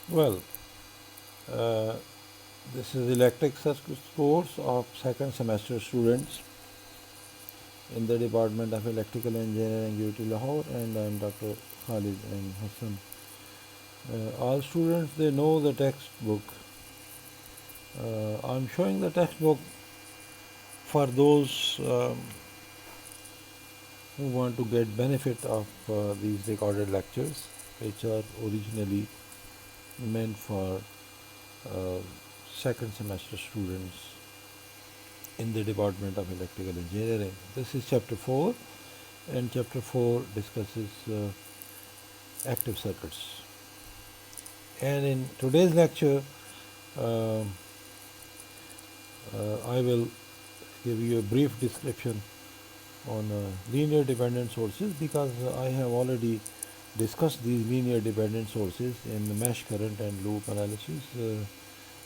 Well, uh, this is electric circuits course of second semester students in the Department of Electrical Engineering, UT Lahore, and I am Dr. Khalid and Hassan. All students, they know the textbook. I'm showing the textbook for those who want to get benefit of these recorded lectures, which are originally meant for uh, second semester students in the Department of Electrical Engineering. This is chapter 4, and chapter 4 discusses active circuits. And in today's lecture, uh, I will give you a brief description on linear dependent sources, because I have already discussed these linear dependent sources in the mesh current and loop analysis,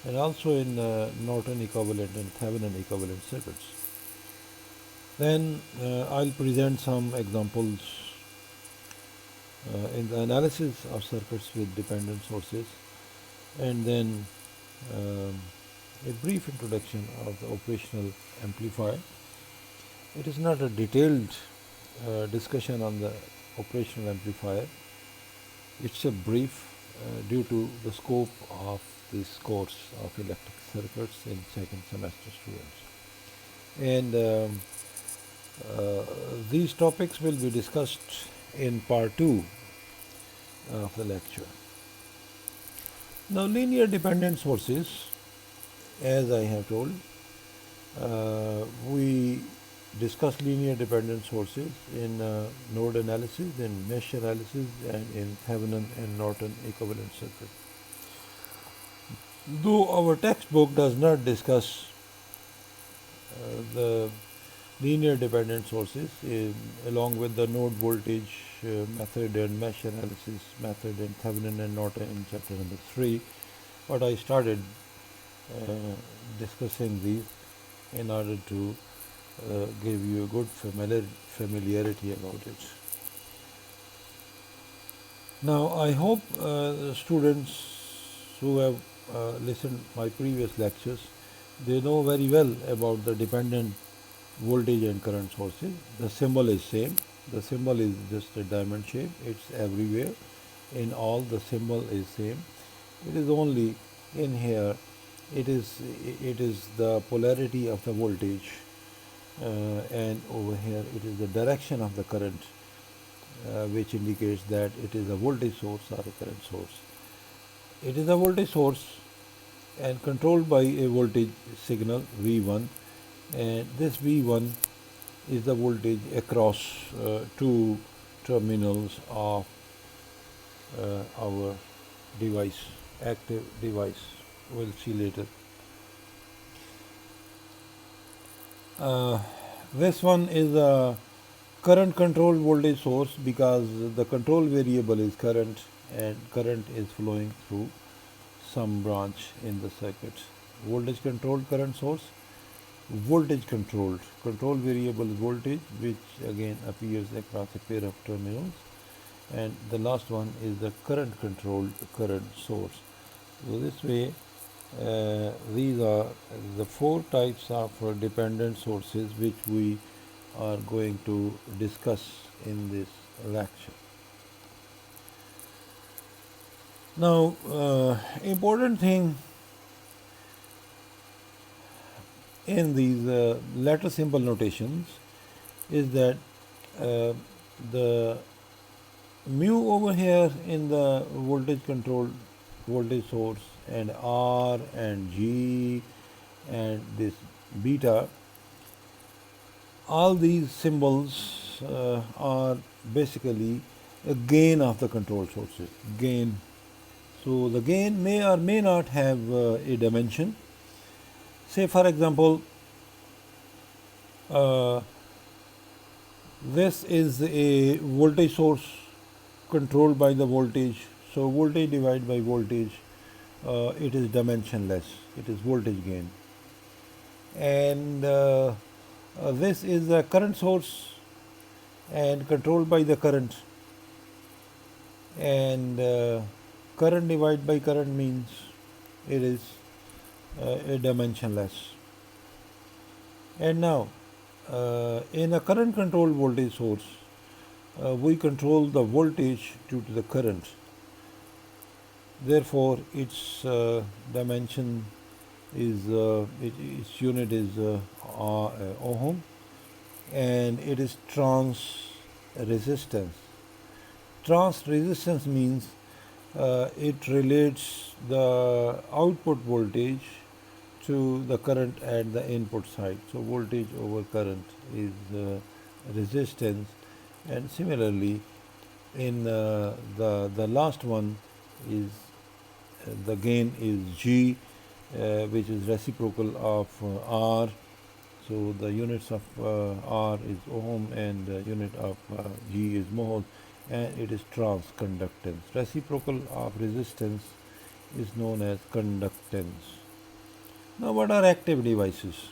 and also in Norton equivalent and Thevenin equivalent circuits. Then I'll present some examples in the analysis of circuits with dependent sources, and then um, a brief introduction of the operational amplifier. It is not a detailed discussion on the operational amplifier. It's a brief due to the scope of this course of electric circuits in second semester students. And these topics will be discussed in part 2 of the lecture. Now, linear dependent sources, as I have told, we discuss linear dependent sources in node analysis, in mesh analysis, and in Thevenin and Norton equivalent circuit. Though our textbook does not discuss the linear dependent sources along with the node voltage method and mesh analysis method in Thevenin and Norton in chapter number 3, but I started discussing these in order to give you a good familiarity about it. Now, I hope students who have listened my previous lectures, they know very well about the dependent voltage and current sources. The symbol is same. The symbol is just a diamond shape. It's everywhere. In all, the symbol is same. It is only in here. It is the polarity of the voltage, and over here it is the direction of the current, which indicates that it is a voltage source or a current source. It is a voltage source and controlled by a voltage signal V1, and this V1 is the voltage across two terminals of our device, active device. We'll see later. This one is a current controlled voltage source, because the control variable is current, and current is flowing through some branch in the circuit. Voltage controlled current source, voltage controlled. Control variable is voltage, which again appears across a pair of terminals. And the last one is the current controlled current source. So this way, these are the 4 types of dependent sources which we are going to discuss in this lecture. Now, important thing in these letter symbol notations is that the mu over here in the voltage controlled voltage source, and R and G and this beta, all these symbols are basically a gain of the control sources, gain. So the gain may or may not have a dimension. Say for example, this is a voltage source controlled by the voltage. So voltage divided by voltage, it is dimensionless. It is voltage gain. And this is a current source and controlled by the current. And Current divided by current means it is a dimensionless. And now, in a current controlled voltage source, we control the voltage due to the current. Therefore, its dimension is its unit is ohm, and it is trans resistance. Trans resistance means it relates the output voltage to the current at the input side. So voltage over current is resistance, and similarly in the last one is the gain is G, which is reciprocal of R. So the units of R is ohm and the unit of G is mole, and it is transconductance. Reciprocal of resistance is known as conductance. Now, what are active devices?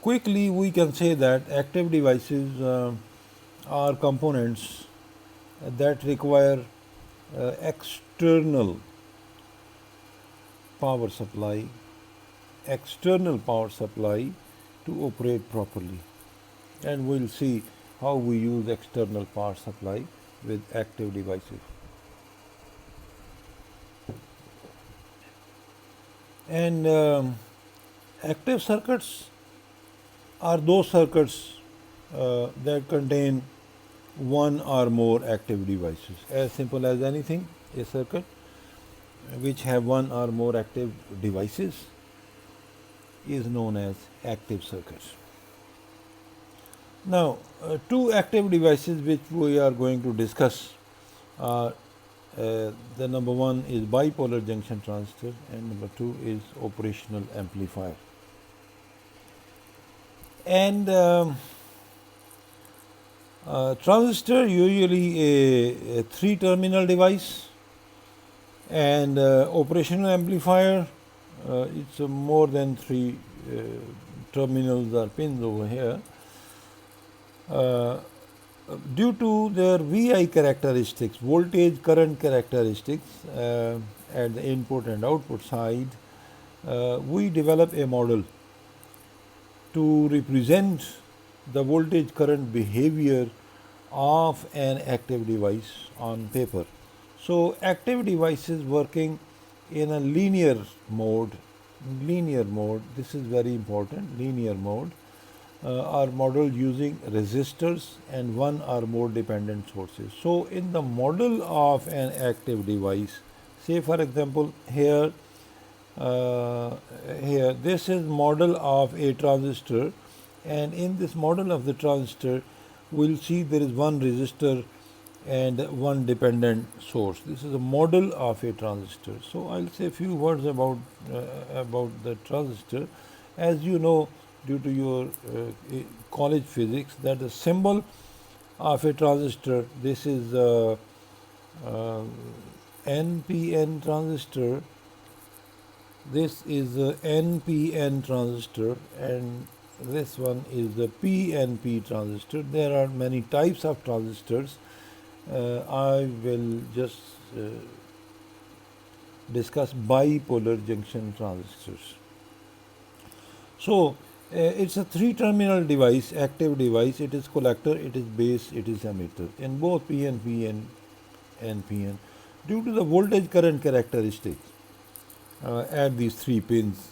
Quickly, we can say that active devices are components that require external power supply to operate properly, and we'll see how we use external power supply with active devices. And active circuits are those circuits that contain one or more active devices. As simple as anything, a circuit which have one or more active devices is known as active circuits. Now, two active devices which we are going to discuss are the number one is bipolar junction transistor, and number two is operational amplifier. And transistor usually a three-terminal device, and operational amplifier it's more than three terminals or pins over here. Due to their VI characteristics, voltage current characteristics at the input and output side, we develop a model to represent the voltage current behavior of an active device on paper. So active devices working in a linear mode, this is very important, linear mode, are modeled using resistors and one or more dependent sources. So in the model of an active device, say for example here this is model of a transistor, and in this model of the transistor we'll see there is one resistor and one dependent source. This is a model of a transistor. So I'll say a few words about the transistor. As you know, due to your college physics, that the symbol of a transistor, this is NPN transistor, this is a NPN transistor, and this one is the PNP transistor. There are many types of transistors. I will just discuss bipolar junction transistors. So it's a three-terminal device, active device. It is collector, it is base, it is emitter. In both PNP and NPN, due to the voltage current characteristics at these three pins,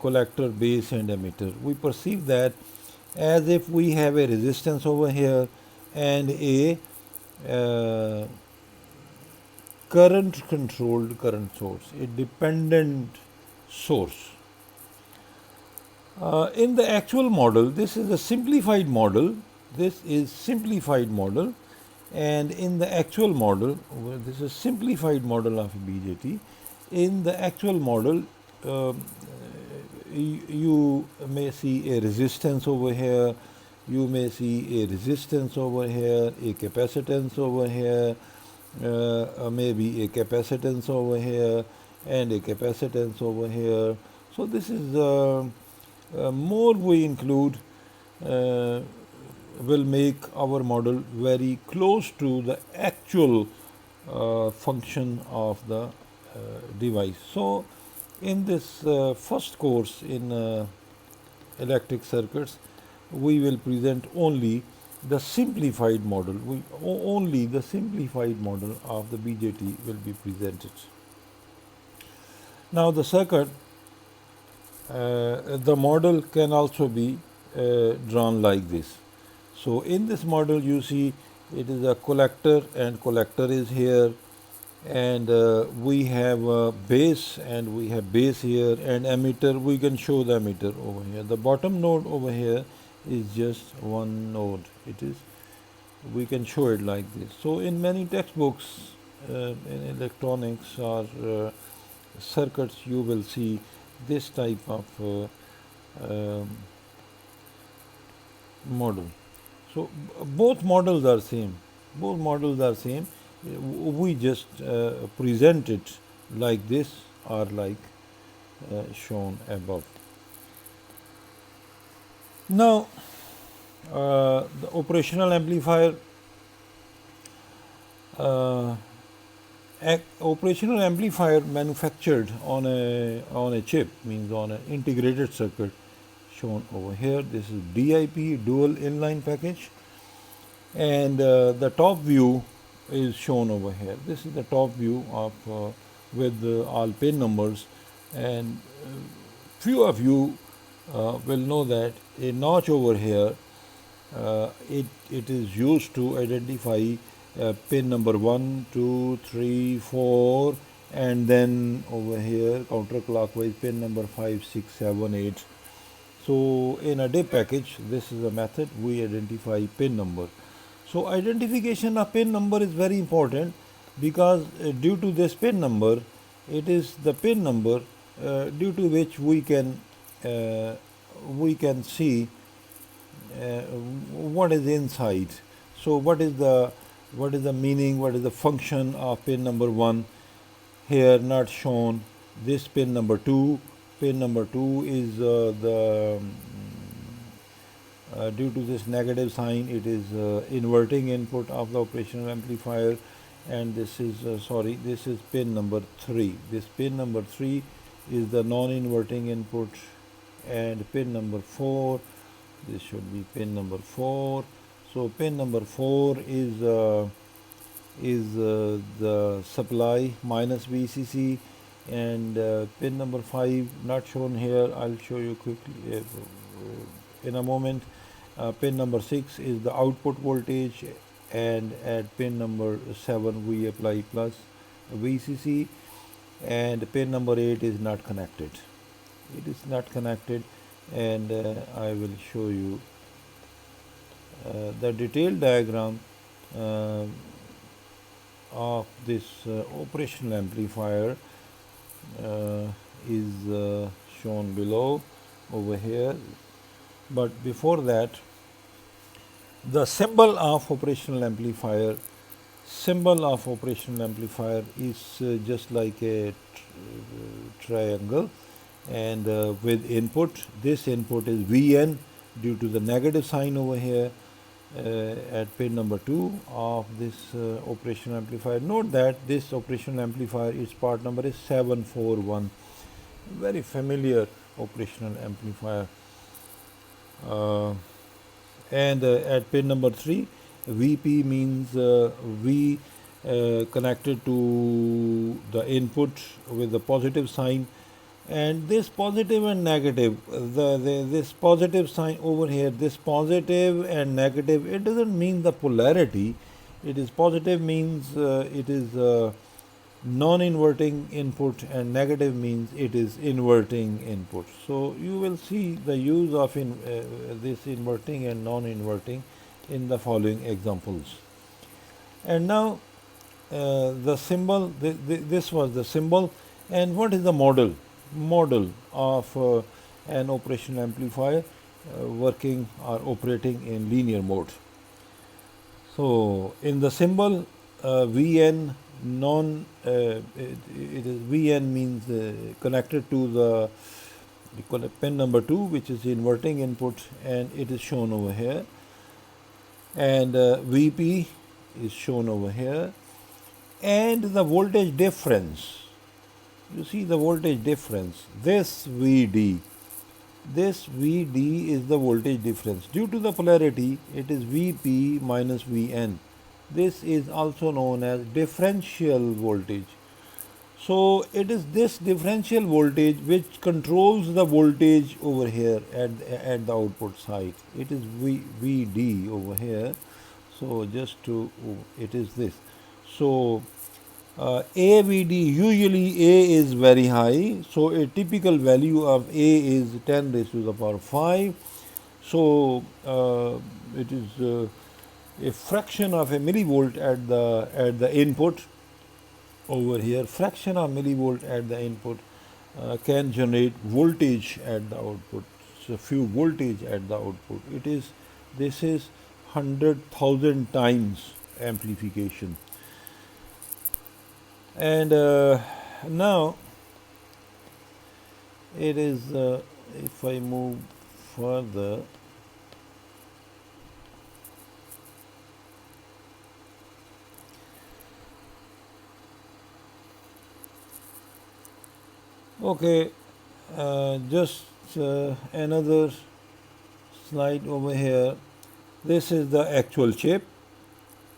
collector, base and emitter, we perceive that as if we have a resistance over here and a current controlled current source, a dependent source. In the actual model, this is a simplified model. And in the actual model, this is a simplified model of a BJT. In the actual model, you may see a resistance over here, you may see a resistance over here, a capacitance over here, maybe a capacitance over here, and a capacitance over here. So this is more we include will make our model very close to the actual function of the device. So in this first course in electric circuits, we will present only the simplified model. Only the simplified model of the BJT will be presented. Now the circuit, the model can also be drawn like this. So in this model you see it is a collector, and collector is here, and we have a base, and we have base here, and emitter. We can show the emitter over here. The bottom node over here is just one node. It is, we can show it like this. So in many textbooks in electronics or circuits, you will see this type of model. So both models are same. Both models are same. We just present it like this, or like shown above. Now the operational amplifier. Operational amplifier manufactured on a chip, means on an integrated circuit, shown over here. This is DIP, dual inline package, and the top view is shown over here. This is the top view of with all pin numbers, and few of you will know that a notch over here, it is used to identify pin number 1, 2, 3, 4, and then over here counterclockwise pin number 5, 6, 7, 8. So in a DIP package, this is a method we identify pin number. So identification of pin number is very important, because due to this pin number, it is the pin number due to which we can see what is inside. So what is the meaning, what is the function of pin number 1? Here not shown. This pin number 2. Pin number 2 is due to this negative sign, it is inverting input of the operational amplifier, and this is this is pin number 3. This pin number 3 is the non-inverting input, and pin number 4, this should be pin number 4. So pin number 4 is the supply minus VCC, and pin number 5 not shown here. I'll show you quickly in a moment. Pin number 6 is the output voltage, and at pin number 7 we apply plus VCC, and pin number 8 is not connected. It is not connected, and I will show you the detailed diagram of this operational amplifier is shown below over here. But before that, the symbol of operational amplifier is just like a triangle, and with input. This input is Vn due to the negative sign over here at pin number 2 of this operational amplifier. Note that this operational amplifier, its part number is 741. Very familiar operational amplifier. And at pin number 3, Vp means V connected to the input with the positive sign, and this positive and negative, this positive sign over here, this positive and negative, it doesn't mean the polarity. It is positive means it is non-inverting input, and negative means it is inverting input. So you will see the use of this inverting and non-inverting in the following examples. And now the symbol, this was the symbol. And what is the model of an operational amplifier working or operating in linear mode? So in the symbol, Vn it is Vn means connected to the pin number 2, which is the inverting input, and it is shown over here, and Vp is shown over here, and the voltage difference. You see the voltage difference, this VD. This VD is the voltage difference. Due to the polarity, it is Vp minus Vn. This is also known as differential voltage. So it is this differential voltage which controls the voltage over here at the output side. It is VD over here. So just to, it is this. So AVD, usually A is very high, so a typical value of A is 10 raised to the power 5. So it is a fraction of a millivolt at the input over here. Fraction of millivolt at the input can generate voltage at the output. So few voltage at the output. This is 100,000 times amplification. And now it is, if I move further, okay, just another slide over here. This is the actual chip.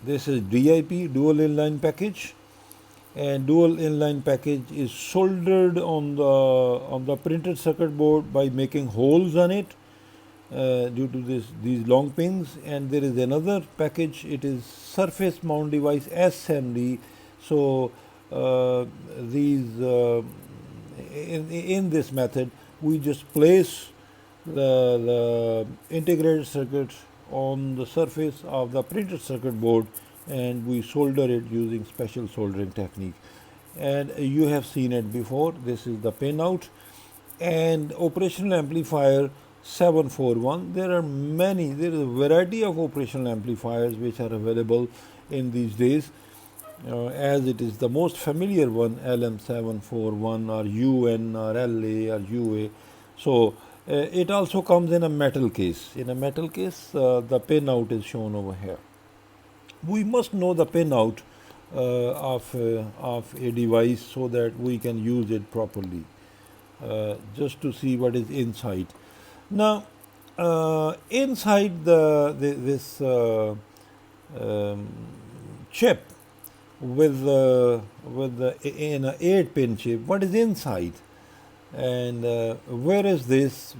This is DIP, dual inline package. And dual inline package is soldered on the printed circuit board by making holes on it due to these long pins. And there is another package, it is surface mount device SMD. So in this method we just place the integrated circuit on the surface of the printed circuit board, and we solder it using special soldering technique. And you have seen it before. This is the pin out. And operational amplifier 741, there is a variety of operational amplifiers which are available in these days, as it is the most familiar one, LM741 or UN or LA or UA. So it also comes in a metal case. In a metal case, the pin out is shown over here. We must know the pin out of a device so that we can use it properly, just to see what is inside. Now inside this chip in an 8-pin chip, what is inside, and where is this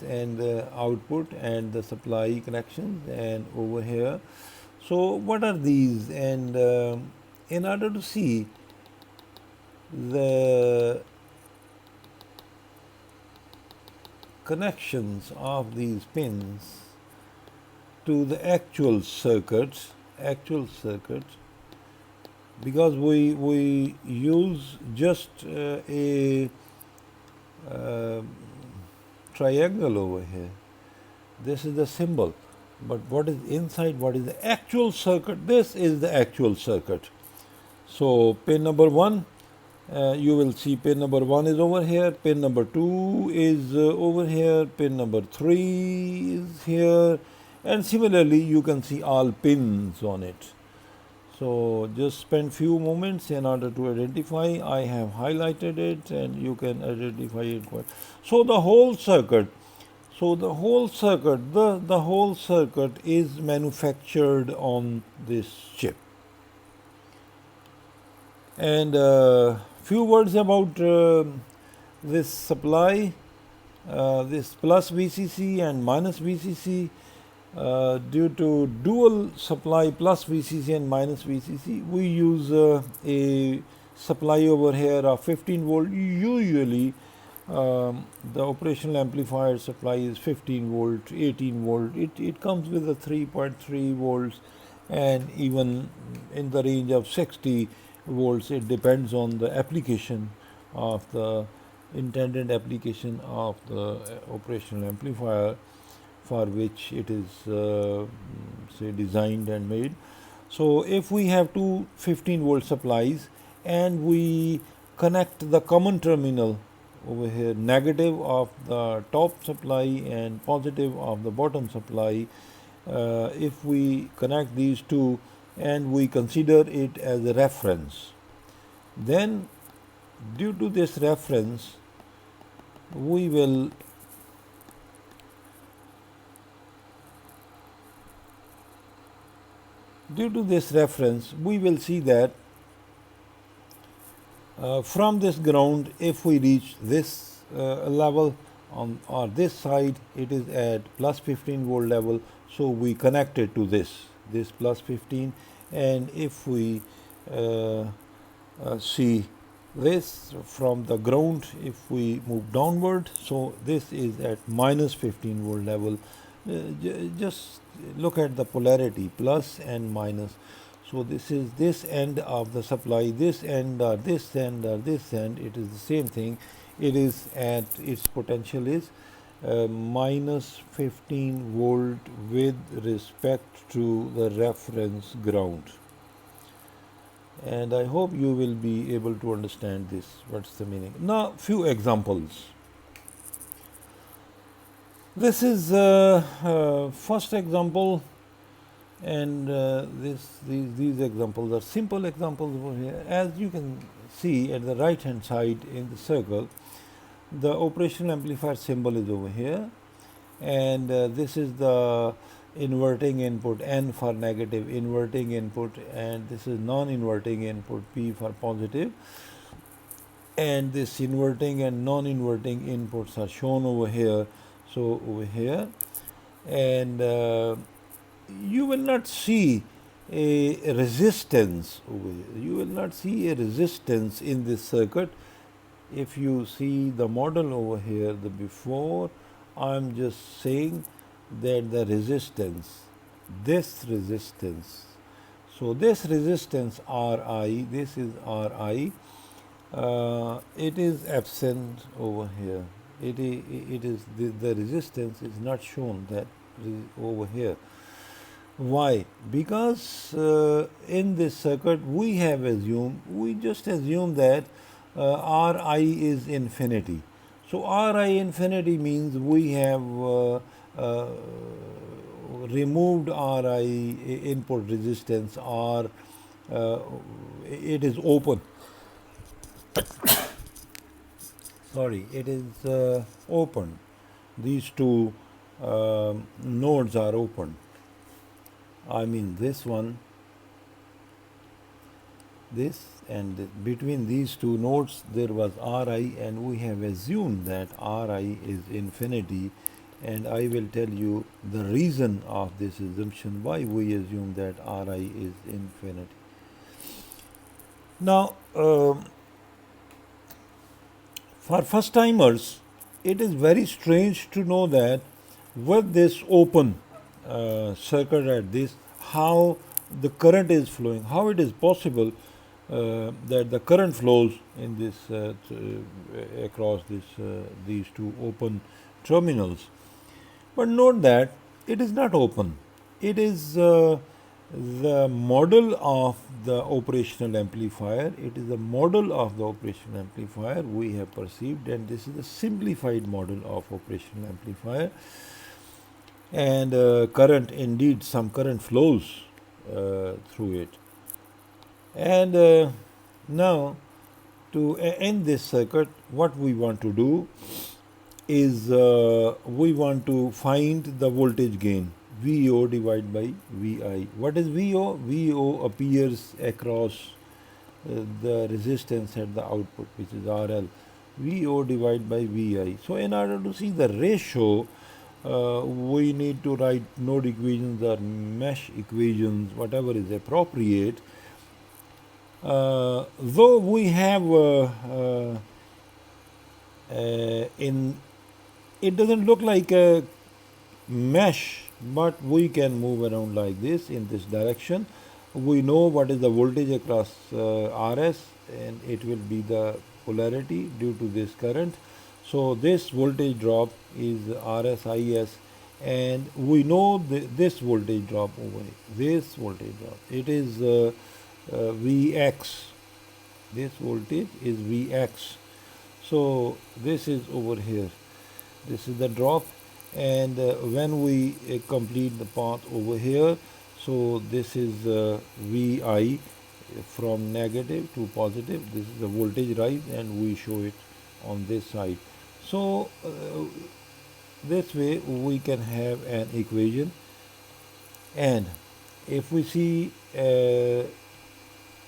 and output and the supply connections, and over here. So what are these? And in order to see the connections of these pins to the actual circuit, because we use just a triangle over here. This is the symbol. But what is inside, what is the actual circuit? This is the actual circuit. So pin number 1, you will see pin number 1 is over here, pin number 2 is over here, pin number 3 is here, and similarly you can see all pins on it. So just spend few moments in order to identify. I have highlighted it and you can identify it quite. So the whole circuit is manufactured on this chip. And few words about this supply, this plus VCC and minus VCC. Due to dual supply plus VCC and minus VCC, we use a supply over here of 15 volt. Usually the operational amplifier supply is 15 volt, 18 volt. It comes with a 3.3 volts and even in the range of 60 volts. It depends on the application of the intended application of the operational amplifier for which it is say designed and made. So if we have two 15 volt supplies and we connect the common terminal over here, negative of the top supply and positive of the bottom supply, if we connect these two, and we consider it as a reference. Then due to this reference, we will see that from this ground, if we reach this level or this side, it is at plus 15 volt level, so we connect it to this plus 15, and if we see this from the ground, if we move downward, so this is at minus 15 volt level. Just look at the polarity, plus and minus. So this is this end of the supply, this end or this end or this end, it is the same thing. It is at its potential is minus 15 volt with respect to the reference ground. And I hope you will be able to understand this, what's the meaning. Now, few examples. This is first example, and these examples are simple examples over here. As you can see at the right hand side in the circle, the operational amplifier symbol is over here, and this is the inverting input, N for negative, inverting input, and this is non-inverting input, P for positive, and this inverting and non-inverting inputs are shown over here. So over here, and you will not see a resistance over here. You will not see a resistance in this circuit. If you see the model over here, the before, I'm just saying that the resistance, this resistance, so this resistance Ri, this is Ri, it is absent over here. It is the resistance is not shown that over here. Why? Because in this circuit we just assume that Ri is infinity. So Ri infinity means we have removed Ri input resistance, or it is open. Sorry, it is open. These two nodes are open. I mean this one, this, and between these two nodes there was Ri, and we have assumed that Ri is infinity, and I will tell you the reason of this assumption, why we assume that Ri is infinity. Now, for first timers, it is very strange to know that with this open circuit at this, how the current is flowing, how it is possible that the current flows in this across these two open terminals. But note that it is not open. It is the model of the operational amplifier. It is the model of the operational amplifier we have perceived, and this is a simplified model of operational amplifier. And current, indeed, some current flows through it. And now, to end this circuit, what we want to do is we want to find the voltage gain, VO divided by VI. What is VO? VO appears across the resistance at the output, which is RL. VO divided by VI. So in order to see the ratio, we need to write node equations or mesh equations, whatever is appropriate. Though we have it doesn't look like a mesh, but we can move around like this in this direction. We know what is the voltage across RS, and it will be the polarity due to this current. So this voltage drop is RSIS, and we know this voltage drop over here. This voltage drop, it is Vx. This voltage is Vx. So this is over here. This is the drop, and when we complete the path over here, So this is Vi from negative to positive. This is the voltage rise, and we show it on this side. So this way we can have an equation, and if we see at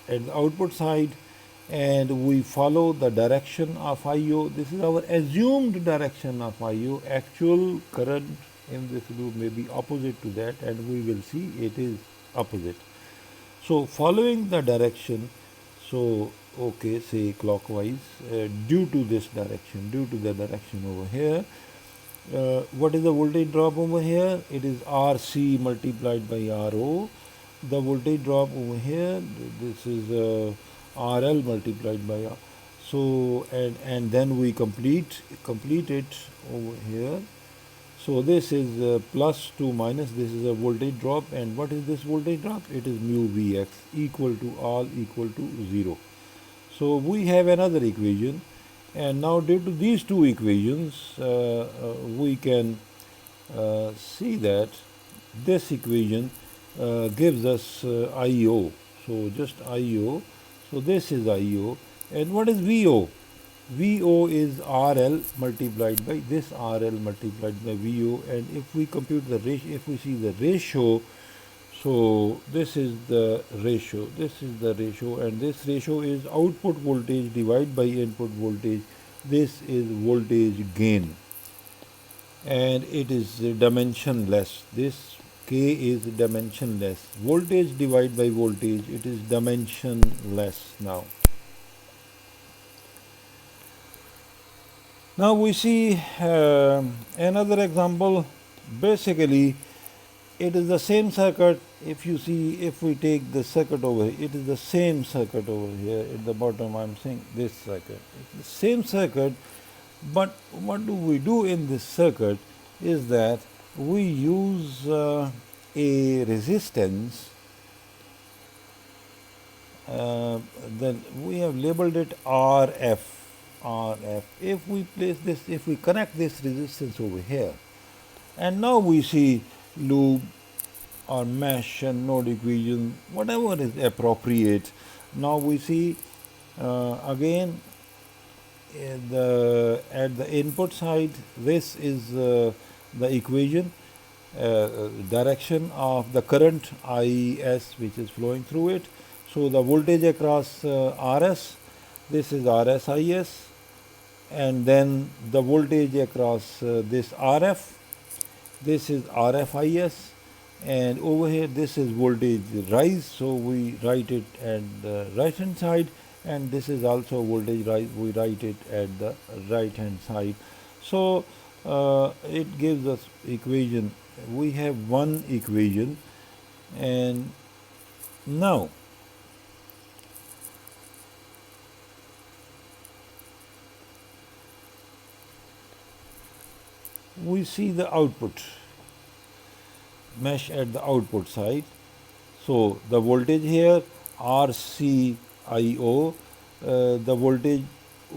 the output side and we follow the direction of IO, this is our assumed direction of IO. Actual current in this loop may be opposite to that, and we will see it is opposite. So following the direction, so okay, say clockwise, due to this direction, due to the direction over here, what is the voltage drop over here? It is RC multiplied by RO. The voltage drop over here, this is RL multiplied by R. So and then we complete it over here. So this is plus to minus. This is a voltage drop, and what is this voltage drop? It is mu Vx equal to all equal to 0. So we have another equation, and now due to these two equations, we can see that this equation gives us IO. So just IO. So this is IO, and what is VO? VO is RL multiplied by this RL multiplied by VO, and if we compute the ratio, if we see the ratio, so this is the ratio, and this ratio is output voltage divided by input voltage. This is voltage gain, and it is dimensionless. This K is dimensionless. Voltage divided by voltage, it is dimensionless now. Now we see another example. Basically, it is the same circuit. If you see, if we take the circuit over here, it is the same circuit over here. At the bottom, I'm saying this circuit. It's the same circuit, but what do we do in this circuit is that we use a resistance. Then we have labeled it RF. If we place this, if we connect this resistance over here, and now we see loop or mesh and node equation, whatever is appropriate. Now we see again at the input side, this is the equation, direction of the current IS which is flowing through it. So the voltage across RS, this is RSIS, and then the voltage across this RF, this is RFIS, and over here this is voltage rise, so we write it at the right hand side, and this is also voltage rise, we write it at the right hand side. So it gives us equation. We have one equation, and now we see the output mesh at the output side. So the voltage here RCIO, the voltage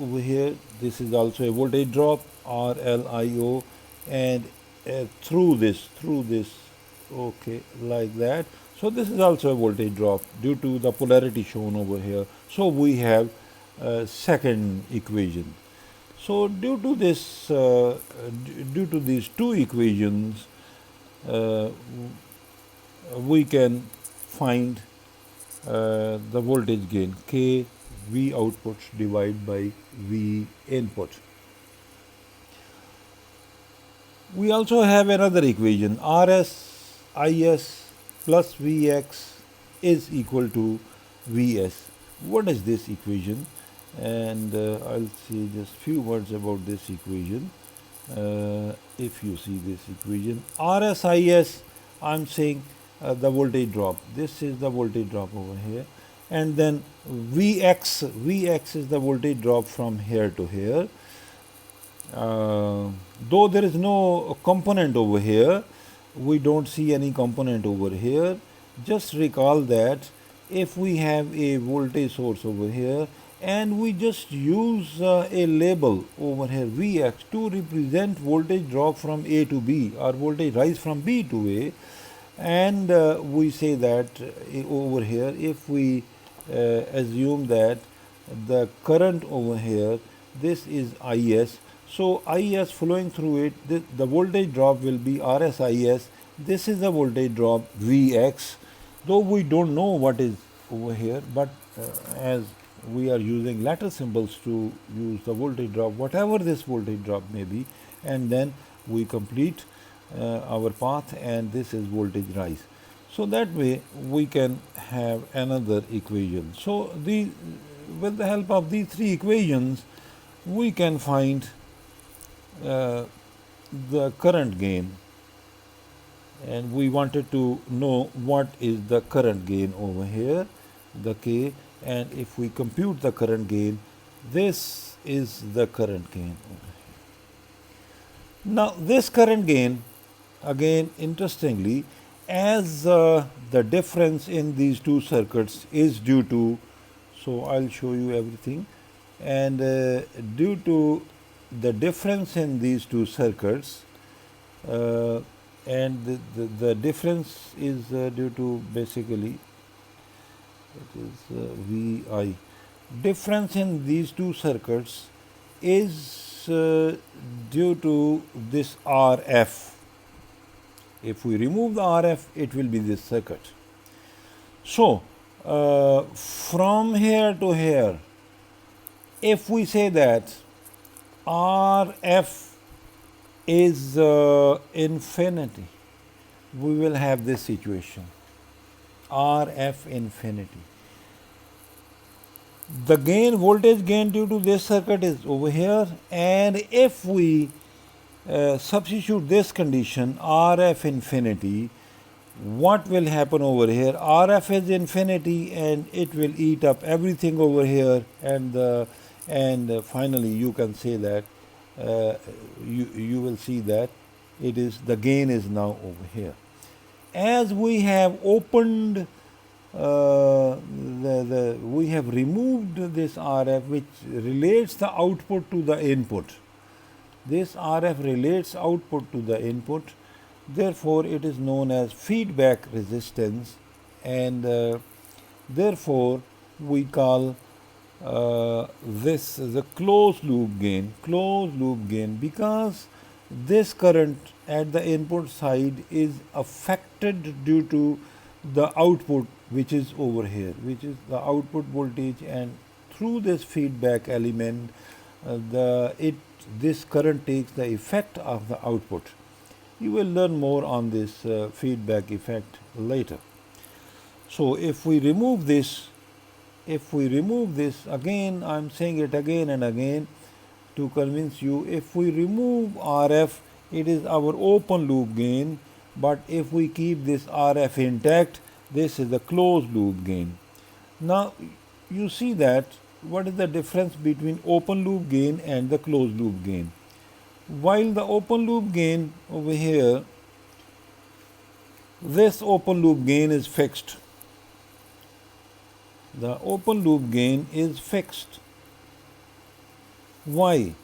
over here, this is also a voltage drop RLIO, and through this, okay, like that. So this is also a voltage drop due to the polarity shown over here. So we have second equation. So due to this, due to these two equations, we can find the voltage gain K V output divided by V input. We also have another equation, RS IS plus Vx is equal to Vs. What is this equation? And I'll say just few words about this equation. If you see this equation, RSIS, I'm saying the voltage drop. This is the voltage drop over here, and then Vx is the voltage drop from here to here. Though there is no component over here, we don't see any component over here. Just recall that if we have a voltage source over here, and we just use a label over here Vx to represent voltage drop from A to B or voltage rise from B to A, And we say that over here, if we assume that the current over here, this is IS, so IS flowing through it, the voltage drop will be RSIS. This is the voltage drop Vx, though we don't know what is over here, but as we are using letter symbols to use the voltage drop, whatever this voltage drop may be, and then we complete our path, and this is voltage rise. So that way we can have another equation. So with the help of these three equations, we can find the current gain, and we wanted to know what is the current gain over here, the K, and if we compute the current gain, this is the current gain over here. Now this current gain, again interestingly, as the difference in these two circuits is due to, so I'll show you everything, and due to the difference in these two circuits, and the difference is due to basically, it is VI. Difference in these two circuits is due to this RF. If we remove the RF, it will be this circuit. So from here to here, if we say that RF is infinity, we will have this situation, RF infinity. The gain, voltage gain due to this circuit is over here, and if we substitute this condition, RF infinity, what will happen over here? RF is infinity, and it will eat up everything over here, and finally you can say that you will see that it is, the gain is now over here. As we have opened we have removed this RF, which relates the output to the input. This RF relates output to the input, therefore it is known as feedback resistance, and therefore we call this the closed loop gain, because this current at the input side is affected due to the output, which is over here, which is the output voltage, and through this feedback element this current takes the effect of the output. You will learn more on this feedback effect later. So if we remove this, again, I'm saying it again and again to convince you, if we remove RF, it is our open loop gain, but if we keep this RF intact, this is the closed loop gain. Now you see that what is the difference between open loop gain and the closed loop gain. While the open loop gain over here, this open loop gain is fixed. The open loop gain is fixed. Why?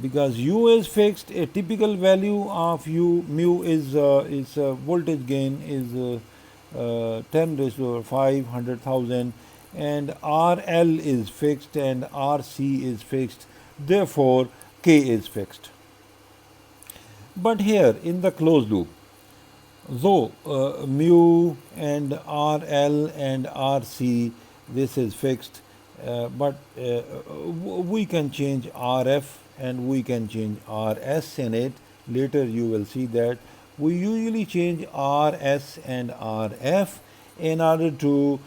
Because U is fixed. A typical value of mu is voltage gain is 10 raised to 500,000, and RL is fixed and RC is fixed, therefore K is fixed. But here in the closed loop, though mu and RL and RC, this is fixed, but we can change RF and we can change RS in it. Later you will see that we usually change RS and RF in order to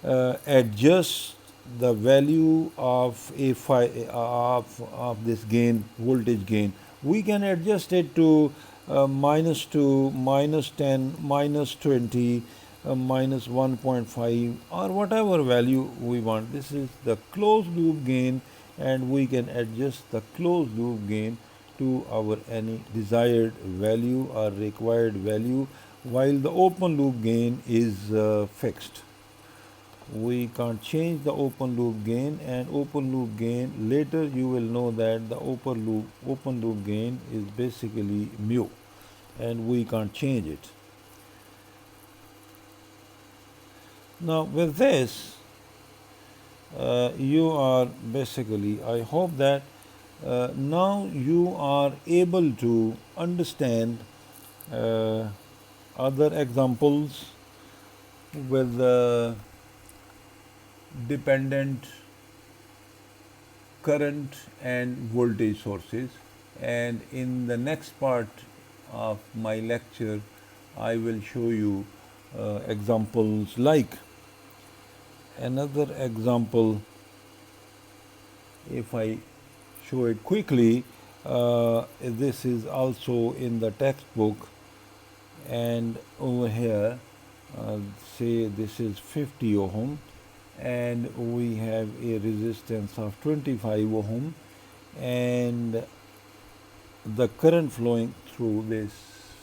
adjust the value of of this gain, voltage gain. We can adjust it to -2, -10, -20, -1.5, or whatever value we want. This is the closed loop gain, and we can adjust the closed loop gain to our any desired value or required value, while the open loop gain is fixed. We can't change the open loop gain, and open loop gain, later you will know that the open loop gain is basically mu, and we can't change it. Now with this, you are basically, I hope that now you are able to understand uh, other examples with dependent current and voltage sources, and in the next part of my lecture I will show you examples like another example. If I show it quickly, this is also in the textbook, and over here uh, say this is 50 ohm and we have a resistance of 25 ohm, and the current flowing through this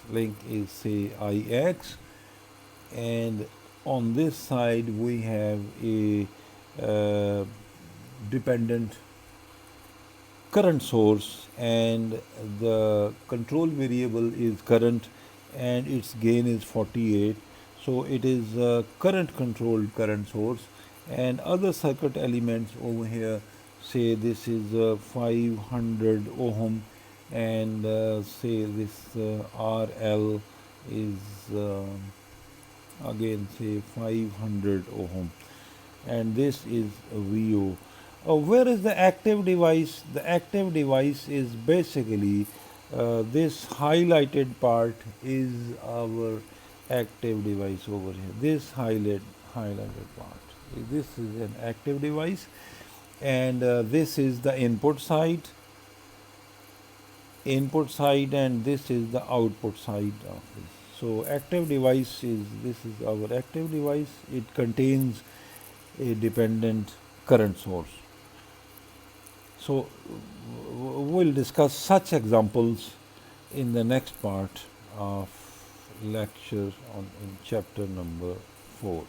link is say Ix, and on this side we have a dependent current source, and the control variable is current and its gain is 48. So it is a current controlled current source, and other circuit elements over here, say this is 500 ohm, and say this RL is again say 500 ohm, and this is VO. Where is the active device? The active device is basically this highlighted part is our active device over here. This highlighted part. This is an active device, and this is the input side, and this is the output side of this. So active device is, this is our active device. It contains a dependent current source. So we'll discuss such examples in the next part of lecture on in chapter number 4.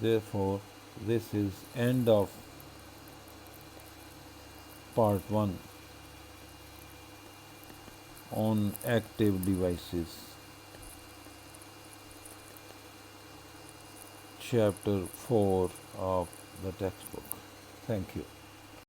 Therefore, this is end of part 1 on active devices, chapter 4 of the textbook. Thank you.